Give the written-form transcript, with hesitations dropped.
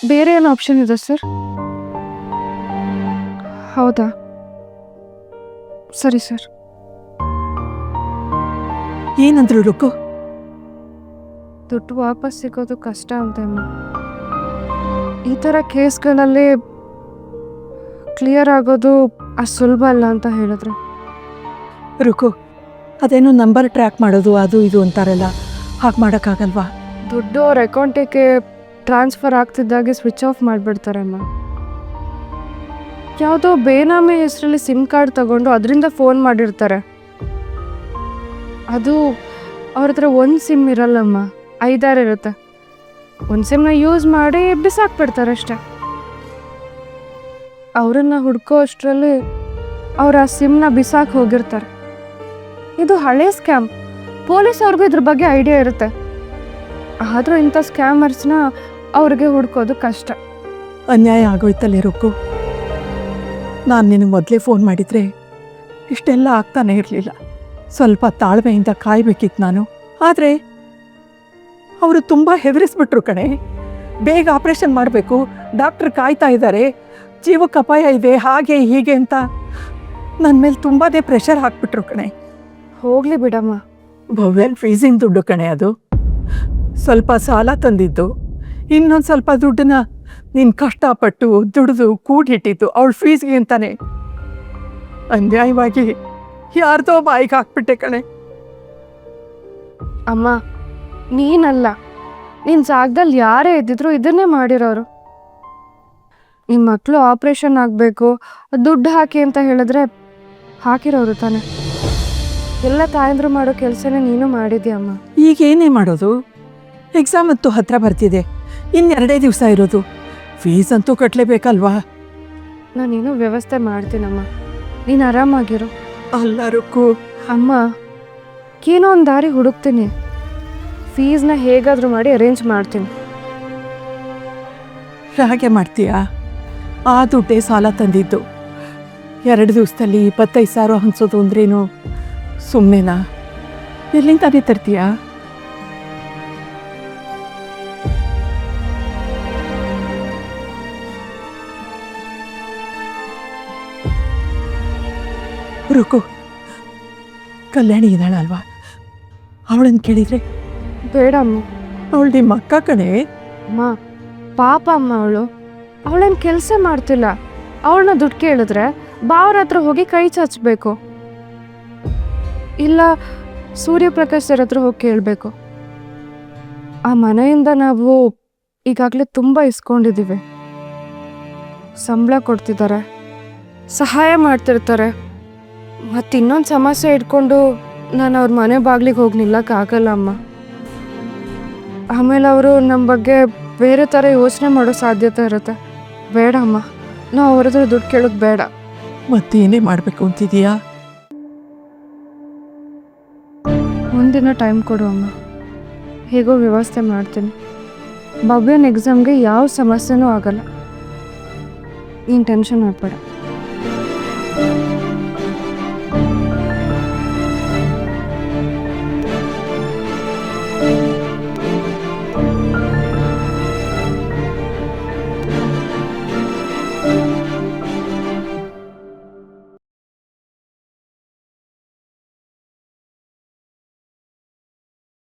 ಬೇರೆ ಏನೋ ಆಪ್ಷನ್ ಇದೆ ಸರ್? ಹೌದಾ, ಸರಿ ಸರ್. ಏನಂದ್ರು ರುಕ್ಕು? ದುಡ್ಡು ವಾಪಸ್ ಸಿಗೋದು ಕಷ್ಟ ಅಂತ ಅಮ್ಮ. ಈ ಥರ ಕೇಸ್ಗಳಲ್ಲಿ ಕ್ಲಿಯರ್ ಆಗೋದು ಅಷ್ಟು ಸುಲಭ ಅಲ್ಲ ಅಂತ ಹೇಳಿದ್ರು. ರುಕ್ಕು, ಅದೇನೋ ನಂಬರ್ ಟ್ರ್ಯಾಕ್ ಮಾಡೋದು ಅದು ಇದು ಅಂತಾರಲ್ಲ, ಹಾಗೆ ಮಾಡೋಕ್ಕಾಗಲ್ವಾ? ದುಡ್ಡು ಅವ್ರ ಅಕೌಂಟಿಗೆ ಟ್ರಾನ್ಸ್ಫರ್ ಆಗ್ತಿದ್ದಾಗೆ ಸ್ವಿಚ್ ಆಫ್ ಮಾಡಿಬಿಡ್ತಾರೆ ಅಮ್ಮ. ಯಾವುದೋ ಬೇನಾಮಿ ಹೆಸರಲ್ಲಿ ಸಿಮ್ ಕಾರ್ಡ್ ತಗೊಂಡು ಅದರಿಂದ ಫೋನ್ ಮಾಡಿರ್ತಾರೆ. ಅದು ಅವ್ರ ಹತ್ರ ಒಂದು ಸಿಮ್ ಇರಲ್ಲಮ್ಮ, 5-6 ಇರುತ್ತೆ. ಒಂದು ಸಿಮ್ನ ಯೂಸ್ ಮಾಡಿ ಬಿಸಾಕ್ಬಿಡ್ತಾರೆ ಅಷ್ಟೆ. ಅವರನ್ನು ಹುಡ್ಕೋ ಅಷ್ಟರಲ್ಲಿ ಅವ್ರು ಆ ಸಿಮ್ನ ಬಿಸಾಕಿ ಹೋಗಿರ್ತಾರೆ. ಇದು ಹಳೆ ಸ್ಕ್ಯಾಮ್. ಪೊಲೀಸ್ ಅವ್ರಿಗೂ ಇದ್ರ ಬಗ್ಗೆ ಐಡಿಯಾ ಇರುತ್ತೆ. ಆದರೂ ಇಂಥ ಸ್ಕ್ಯಾಮರ್ಸ್ನ ಅವ್ರಿಗೆ ಹುಡ್ಕೋದು ಕಷ್ಟ. ಅನ್ಯಾಯ ಆಗೋಯ್ತಲ್ಲೇ ರುಕ್ಕು. ನಾನು ನಿನಗೆ ಮೊದಲೇ ಫೋನ್ ಮಾಡಿದರೆ ಇಷ್ಟೆಲ್ಲ ಆಗ್ತಾನೆ ಇರಲಿಲ್ಲ. ಸ್ವಲ್ಪ ತಾಳ್ಮೆಯಿಂದ ಕಾಯಬೇಕಿತ್ತು ನಾನು. ಆದರೆ ಅವರು ತುಂಬ ಹೆದರಿಸ್ಬಿಟ್ರು ಕಣೆ. ಬೇಗ ಆಪ್ರೇಷನ್ ಮಾಡಬೇಕು, ಡಾಕ್ಟ್ರ್ ಕಾಯ್ತಾ ಇದ್ದಾರೆ, ಜೀವಕ್ಕೆ ಅಪಾಯ ಇದೆ, ಹಾಗೆ ಹೀಗೆ ಅಂತ ನನ್ನ ಮೇಲೆ ತುಂಬಾ ಪ್ರೆಷರ್ ಹಾಕ್ಬಿಟ್ರು ಕಣೆ. ಹೋಗಲಿ ಬಿಡಮ್ಮ. ಭವ್ಯನ್ ಫೀಸಿನ ದುಡ್ಡು ಕಣೆ ಅದು. ಸ್ವಲ್ಪ ಸಾಲ ತಂದಿದ್ದು, ಇನ್ನೊಂದು ಸ್ವಲ್ಪ ದುಡ್ಡನ್ನ ನೀನು ಕಷ್ಟಪಟ್ಟು ದುಡಿದು ಕೂಡಿಟ್ಟಿದ್ದು ಅವಳ ಫೀಸ್ಗೆ ಅಂತಾನೆ. ಅನ್ಯಾಯವಾಗಿ ಯಾರ್ದೋ ಬಾಯಿಗೆ ಹಾಕ್ಬಿಟ್ಟೆ ಕಣೆ. ಅಮ್ಮ, ನೀನಲ್ಲ, ನಿನ್ನ ಜಾಗದಲ್ಲಿ ಯಾರೇ ಇದ್ದಿದ್ರು ಇದನ್ನೇ ಮಾಡಿರೋರು. ನಿಮ್ಮ ಮಕ್ಕಳು ಆಪ್ರೇಷನ್ ಆಗಬೇಕು, ದುಡ್ಡು ಹಾಕಿ ಅಂತ ಹೇಳಿದ್ರೆ ಹಾಕಿರೋರು ತಾನೆ. ಎಲ್ಲ ತಾಯಂದ್ರು ಮಾಡೋ ಕೆಲಸನೇ ನೀನು ಮಾಡಿದ್ಯಮ್ಮ. ಈಗ ಏನೇ ಮಾಡೋದು? ಎಕ್ಸಾಮ್ ಅಂತೂ ಹತ್ರ ಬರ್ತಿದೆ, ಇನ್ನು2 ದಿವಸ ಇರೋದು. ಫೀಸ್ ಅಂತೂ ಕಟ್ಟಲೇಬೇಕಲ್ವಾ? ನಾನೇನೋ ವ್ಯವಸ್ಥೆ ಮಾಡ್ತೀನಮ್ಮ, ನೀನು ಆರಾಮಾಗಿರು. ಅಲ್ಲ ರುಕ್ಕು. ಅಮ್ಮ, ಏನೋ ಒಂದು ದಾರಿ ಹುಡುಕ್ತೀನಿ. ಫೀಸ್ನ ಹೇಗಾದರೂ ಮಾಡಿ ಅರೇಂಜ್ ಮಾಡ್ತೀನಿ. ಹಾಗೆ ಮಾಡ್ತೀಯಾ? ಆ ದುಡ್ಡೇ ಸಾಲ ತಂದಿದ್ದು. 2 ದಿವಸದಲ್ಲಿ 25,000 ಹಂಚೋದು ಅಂದ್ರೇನು ಸುಮ್ಮನೆನಾ? ಎಲ್ಲಿಂದಾನೇ ತರ್ತೀಯಾ? ರುಕು, ಕಲ್ಯಾಣಿ ಇದ್ದಾಳಲ್ವಾ, ಅವಳನ್ನು ಕೇಳಿದರೆ? ಬೇಡಮ್ಮ. ಅವಳು ನಿಮ್ಮ ಅಕ್ಕ ಕಣೆ. ಅಮ್ಮ, ಪಾಪ ಅಮ್ಮ, ಅವಳೇನು ಕೆಲಸ ಮಾಡ್ತಿಲ್ಲ. ಅವಳನ್ನ ದುಡ್ಡು ಕೇಳಿದ್ರೆ ಬಾವ್ರ ಹತ್ರ ಹೋಗಿ ಕೈ ಚಾಚಬೇಕು, ಇಲ್ಲ ಸೂರ್ಯಪ್ರಕಾಶ್ ಸರ್ ಹತ್ರ ಹೋಗಿ ಕೇಳಬೇಕು. ಆ ಮನೆಯಿಂದ ನಾವು ಈಗಾಗಲೇ ತುಂಬ ಇಸ್ಕೊಂಡಿದ್ದೀವಿ. ಸಂಬಳ ಕೊಡ್ತಿದ್ದಾರೆ, ಸಹಾಯ ಮಾಡ್ತಿರ್ತಾರೆ. ಮತ್ತು ಇನ್ನೊಂದು ಸಮಸ್ಯೆ ಇಟ್ಕೊಂಡು ನಾನು ಅವ್ರ ಮನೆ ಬಾಗಿಲಿಗೆ ಹೋಗಿ ನಿಲ್ಲಕ್ಕಾಗಲ್ಲ ಅಮ್ಮ. ಆಮೇಲೆ ಅವರು ನಮ್ಮ ಬಗ್ಗೆ ಬೇರೆ ಥರ ಯೋಚನೆ ಮಾಡೋ ಸಾಧ್ಯತೆ ಇರುತ್ತೆ. ಬೇಡ ಅಮ್ಮ, ನಾವು ಅವ್ರ ಹತ್ರ ದುಡ್ಡು ಕೇಳೋದು ಬೇಡ. ಮತ್ತೇನೇ ಮಾಡಬೇಕು ಅಂತಿದೀಯಾ? ಒಂದಿನ ಟೈಮ್ ಕೊಡು ಅಮ್ಮ, ಹೇಗೋ ವ್ಯವಸ್ಥೆ ಮಾಡ್ತೀನಿ. ಭವ್ಯನ ಎಕ್ಸಾಮ್ಗೆ ಯಾವ ಸಮಸ್ಯೆನೂ ಆಗಲ್ಲ, ನೀನು ಟೆನ್ಷನ್ ಮಾಡಬೇಡ.